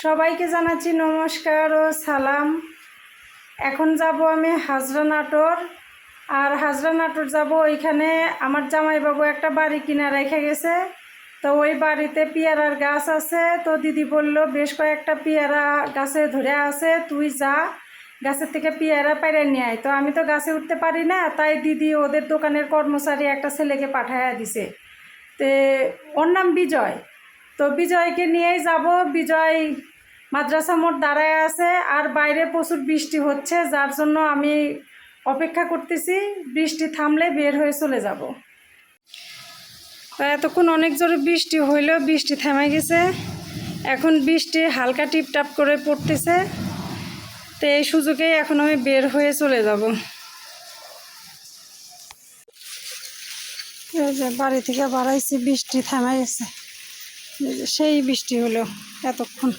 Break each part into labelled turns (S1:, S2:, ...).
S1: সবাইকে জানাচ্ছি নমস্কার ও সালাম। এখন যাব আমি হাজরা নাটোর। আর হাজরা নাটোর যাব, ওইখানে আমার জামাইবাবু একটা বাড়ি কিনা রেখে গেছে। তো ওই বাড়িতে পেয়ারার গাছ আছে। তো দিদি বলল বেশ কয়েকটা পেয়ারা গাছে ধরে আছে, তুই যা গাছের থেকে পেয়ারা পেরে নিয়ে আয়। তো আমি তো গাছে উঠতে পারি না, তাই দিদি ওদের দোকানের কর্মচারী একটা ছেলেকে পাঠাইয়া দিছে। তো ওর নাম বিজয়। তো বিজয়কে নিয়েই যাব। বিজয় মাদ্রাসা মোড় দাঁড়ায় আছে, আর বাইরে প্রচুর বৃষ্টি হচ্ছে, যার জন্য আমি অপেক্ষা করতেছি। বৃষ্টি থামলে বের হয়ে চলে যাব। তো এতক্ষণ অনেক জোরে বৃষ্টি হইলেও বৃষ্টি থেমে গেছে। এখন বৃষ্টি হালকা টিপটাপ করে পড়তেছে। তো এই সুযোগে এখন আমি বের হয়ে চলে যাব। বাড়ি থেকে বাড়াইছি, বৃষ্টি থেমে গেছে। সেই বৃষ্টি হলো এতক্ষণ।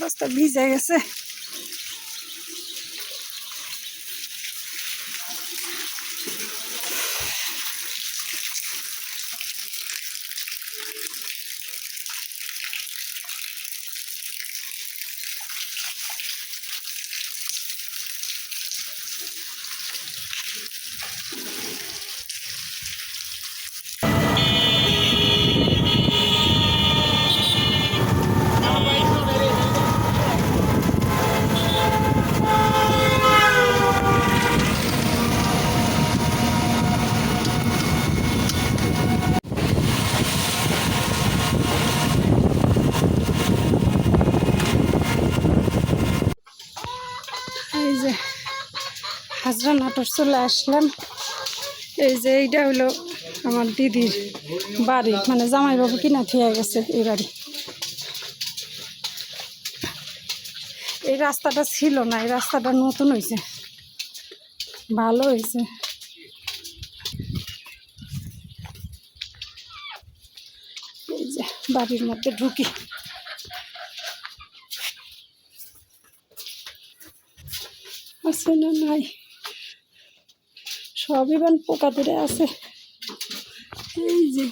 S1: রাস্তা ভিজে গেছে। এই যে হাজরা নাটোর চলে আসলাম। এই যে এইটা হলো আমার দিদির বাড়ি, মানে জামাইবাবু কিনা থিয়ে গেছে এই বাড়ি। এই রাস্তাটা ছিল না, এই রাস্তাটা নতুন হয়েছে, ভালো হয়েছে। এই যে বাড়ির মধ্যে ঢুকি। আছে না নাই, সবই বান পোকা ধরে আছে। এই যে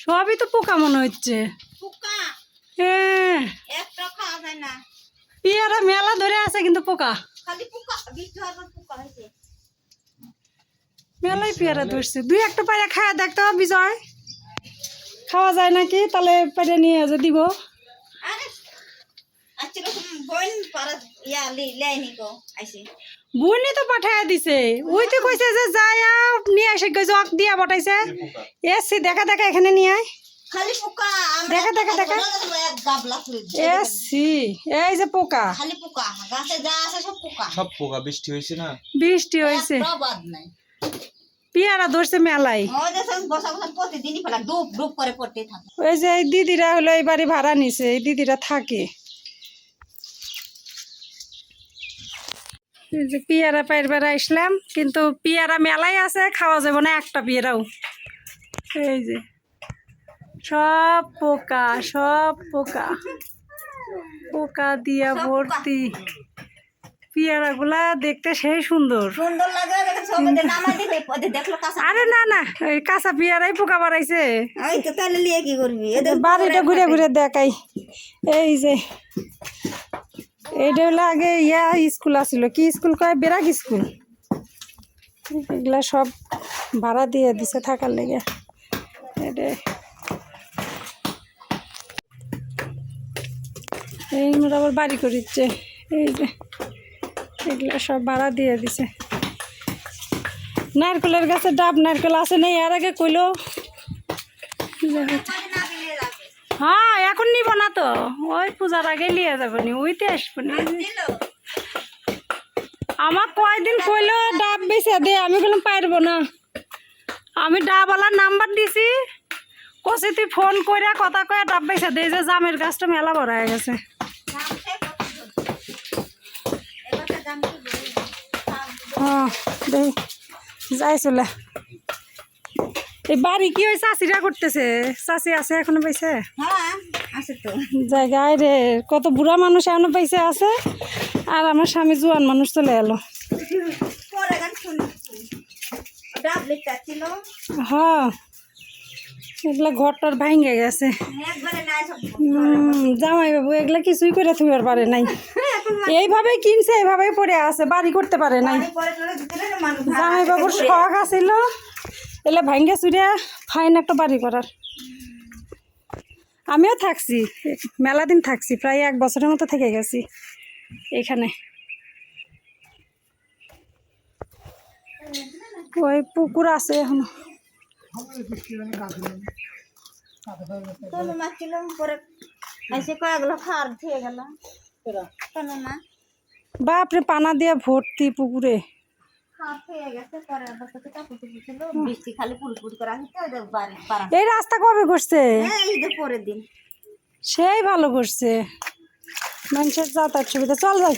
S1: সবই তো পোকা মনে হচ্ছে। হ্যাঁ, পেয়ারা মেলা ধরে আছে কিন্তু পোকা, মেলাই পেয়ারা ধরছে। দুই একটা পায়রা খাওয়া দেখতে হবে বিজয়, খাওয়া যায় নাকি? তাহলে পায়রা নিয়ে যে দিব। বুনি তো পাঠাইয়া দিছে, ওই তো কইছে যে যাই নিয়ে আসে, জক দিয়া পাঠাইছে। এসছি দেখা দেখা এখানে নিয়ে আয়, দেখা দেখা দেখা। এসছি, এই যে পোকা,
S2: সব পোকা। বৃষ্টি হয়েছে না,
S1: বৃষ্টি হয়েছে, পেয়ারা ধরছে মেলাই। ওই যে এই দিদিরা হলো এই বাড়ি ভাড়া নিছে, এই দিদিরা থাকে। এই যে পেয়ারা পাইবার আসলাম, কিন্তু পেয়ারা মেলাই আছে, খাওয়া যাবে না একটা পেয়ারাও। এই যে সব পোকা, সব পোকা, পোকা দিয়া ভর্তি। পেয়ারা গুলা দেখতে সেই সুন্দর। আরে না না, ওই কাঁচা পেয়ারাই পোকা বাড়াইছে। বাড়িটা ঘুরে ঘুরে দেখাই। এই যে এইটা হলো আগে স্কুল আসছিল, কি স্কুল কয়, বেরাক স্কুল। এগুলা সব ভাড়া দিয়ে দিছে থাকার লেগে। এটা এই মোটা আবার বাড়ি করিচ্ছে। এই যে এগুলা সব ভাড়া দিয়ে দিছে। নারকেলের গাছে ডাব নারকেল আছে না, এর আগে কইলো। হ্যাঁ, এখন নিব না তো, ওই পূজার আগে নিয়ে যাবো নি, ওইতে আসবো নি। আমার কয়দিন কইলো ডাব বেছে দে, আমি বললাম পারবো না। আমি ডাবওয়ালার নাম্বার দিছি, কষে তুই ফোন করে কথা কয়ে ডাব বেছে দে। যে জামের গাছটা মেলা বড় হয়ে গেছে। হ্যাঁ দেখ যাই চলে। এই বাড়ি কি ওই চাষিরা করতেছে? চাষি আছে এখনো পাইছে? জায়গায় রে কত বুড়া মানুষ এখনো পাইছে আছে, আর আমার স্বামী জোয়ান মানুষ চলে এলো। হ্যাঁ এগুলা ঘরটার ভাঙ্গে গেছে। জামাই বাবু এগুলা কিছুই করে থুইবার পারে নাই, এইভাবেই কিনছে এইভাবেই পড়ে আছে, বাড়ি করতে পারে নাই। জামাই বাবুর শখ আছিল এগুলা ভাঙ্গে চুরিয়া ফাইন একটা বাড়ি করার। আমিও থাকছি, মেলা দিন থাকছি, প্রায় 1 বছরের মতো থেকে গেছি এখানে। ওই পুকুর আছে এখনো। বাপরে পানা দিয়া ভর্তি পুকুরে। এই রাস্তা কবে করছে? সেই ভালো করছে, মানুষের যাতায়াত সুবিধা। চল যাই।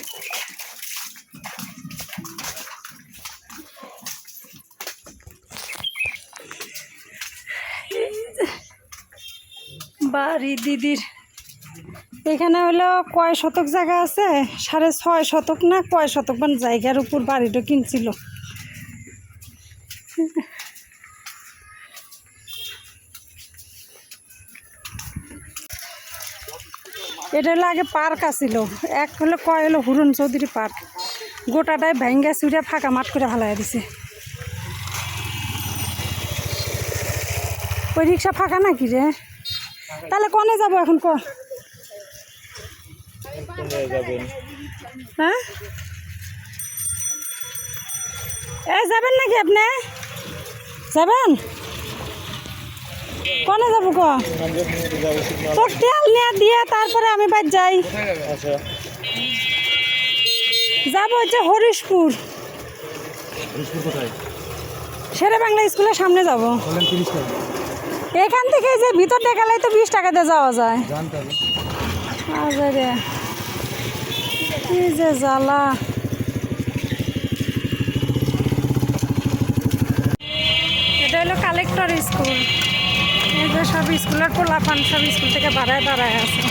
S1: বাড়ি দিদির এখানে হলো কয় শতক জায়গা আছে, 6.5 শতক না কয় শতক মান জায়গার উপর বাড়িটা কিনছিল। এটা হলো আগে পার্ক আছিল, এক হলো কয় হলো হুরুন চৌধুরী পার্ক, গোটাটাই ভেঙ্গা চুরিয়া ফাঁকা মাঠ করে ফেলাই দিছে। ওই রিক্সা ফাঁকা নাকি রে? তাহলে কনে যাব এখন? হ্যাঁ এ যাবেন নাকি আপনি? যাবেন কনে যাবো? তোর তেল নিয়ে দিয়ে তারপরে আমি বাদ যাই। যাবো হচ্ছে হরিশপুর, শেরে বাংলা স্কুলের সামনে যাব। এখান থেকে যে ভিতর দেখালেই তো 20 টাকা দিয়ে যাওয়া যায়। আরে কি যে জ্বালা। এটা হলো কালেক্টর স্কুল। এই যে সব স্কুলের পোলাপান সব স্কুল থেকে দাঁড়ায় আছে।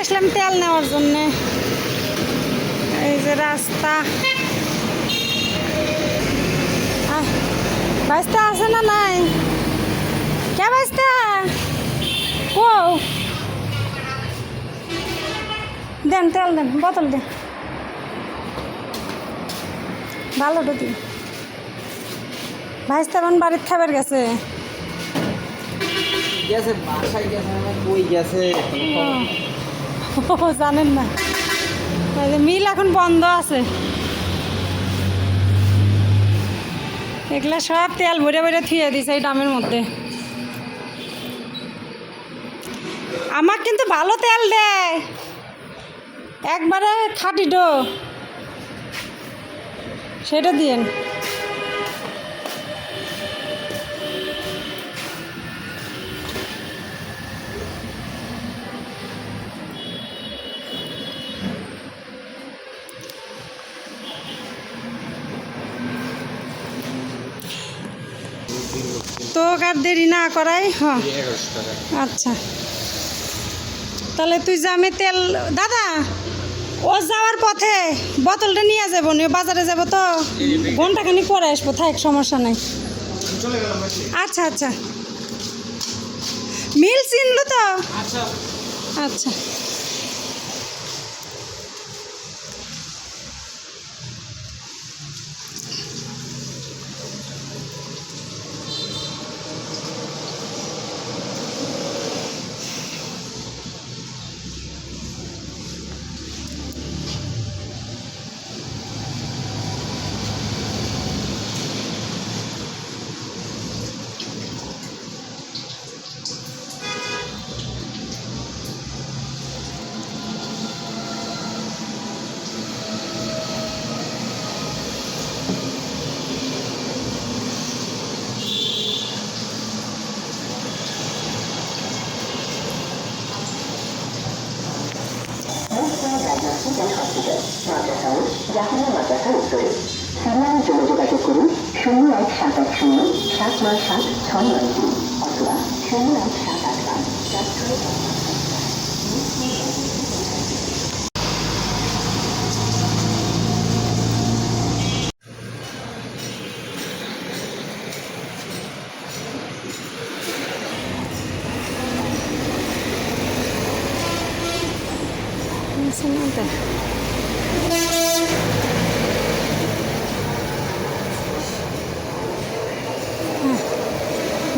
S1: আসলাম তেল নেওয়ার জন্যে। এই যে রাস্তা, বাইস্তা আছে না নাই? কে বাইস্তা? ও দেন তেল দেন, বোতল দেন, ভালোটা দিন। ভাইস্তা এখন বাড়ির খাবার গেছে। জানেন না, মিল এখন বন্ধ আছে। এগুলা সব তেল ভরে ভরে থুয়ে দিছে এই ড্রামের মধ্যে। আমার কিন্তু ভালো তেল দেয়, একবারে খাঁটি ডো, সেটা দিয়েন। তো আর দেরি না করাই। হ্যাঁ আচ্ছা, তাহলে তুই যামে তেল দাদা ও যাওয়ার পথে বোতলটা নিয়ে যাবো, নিয়ে বাজারে যাবো তো ঘন্টাখানি পরে আসবো, থাক সমস্যা নাই। আচ্ছা আচ্ছা, মিল চিনলো তো। তো?
S2: আচ্ছা
S1: আচ্ছা
S3: জাহাঙ্গীর মাদ্রাসার উত্তরে সিরিয়ালের জন্য যোগাযোগ করুন 01780-797-693 অথবা 01785-4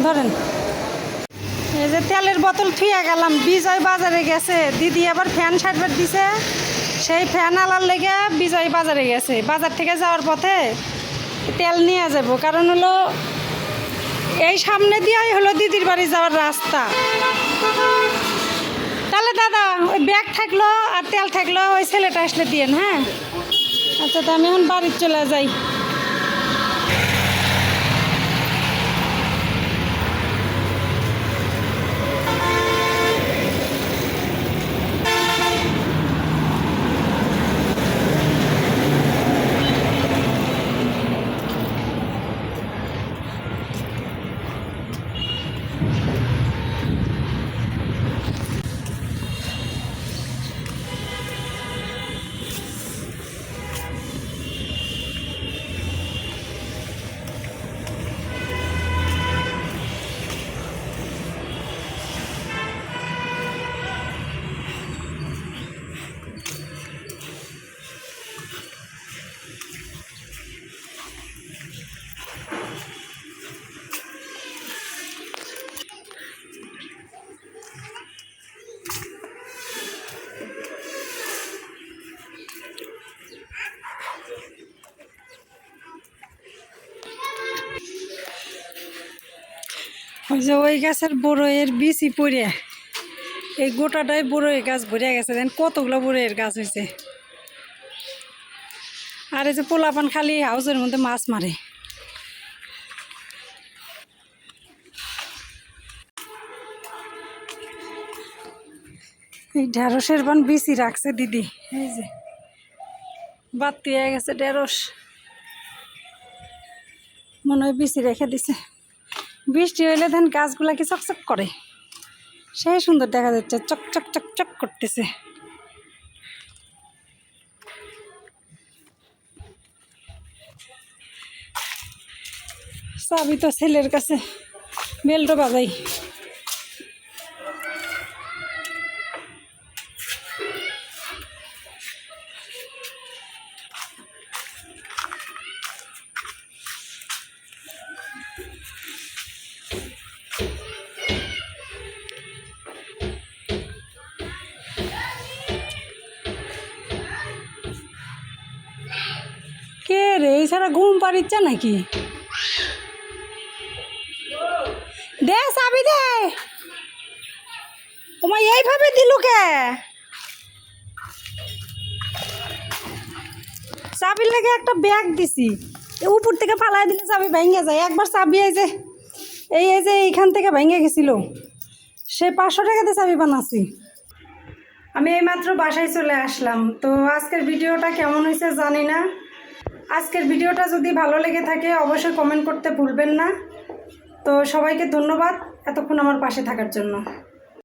S1: ধরেন এই যে তেলের বোতল থুয়ে গেলাম, বিজয় বাজারে গেছে দিদি, আবার ফ্যান সার্টবার দিছে, সেই ফ্যান আলার লেগে বিজয় বাজারে গেছে। বাজার থেকে যাওয়ার পথে তেল নিয়ে যাব, কারণ হলো এই সামনে দিয়েই হলো দিদির বাড়ি যাওয়ার রাস্তা। তাহলে দাদা ওই ব্যাগ থাকলো আর তেল থাকলো, ওই ছেলেটা আসলে দিয়েন। হ্যাঁ আচ্ছা, তো আমি এখন বাড়ির চলে যাই। ওই যে ওই গাছের বড়ইয়ের বিচি পড়ে এই গোটাটাই বড়ই গাছ ভরে গেছে, দেন কতগুলো বড়ইয়ের গাছ হয়েছে। আর এই যে পোলাপান খালি হাউসের মধ্যে মাছ মারে। এই ঢেঁড়সের বান বিচি রাখছে দিদি, এই যে বাতি হয়ে গেছে ঢেঁড়স, মনে হয় বিচি রেখে দিছে। বৃষ্টি হইলে দেন গাছগুলা কি চকচক করে, সেই সুন্দর দেখা যাচ্ছে, চকচক চকচক করতেছে। চাবি তো ছেলের কাছে, বেলটো বাজাই। কে রে, এই ছাড়া ঘুম পাড়িচ্ছে নাকি? দে চাবি দে, তোমার এইভাবে দিল কে? চাবির লেগে একটা ব্যাগ দিছি, উপর থেকে ফালাই দিলে চাবি ভেঙে যায়। একবার চাবি এই যে এইখান থেকে ভেঙে গেছিল, সে 500 টাকাতে চাবি বানাচ্ছি। আমি এইমাত্র বাসায় চলে আসলাম। তো আজকের ভিডিওটা কেমন হয়েছে জানি না। আজকের ভিডিওটা যদি ভালো লেগে থাকে অবশ্যই কমেন্ট করতে ভুলবেন না। তো সবাইকে ধন্যবাদ এতক্ষণ আমার পাশে থাকার জন্য।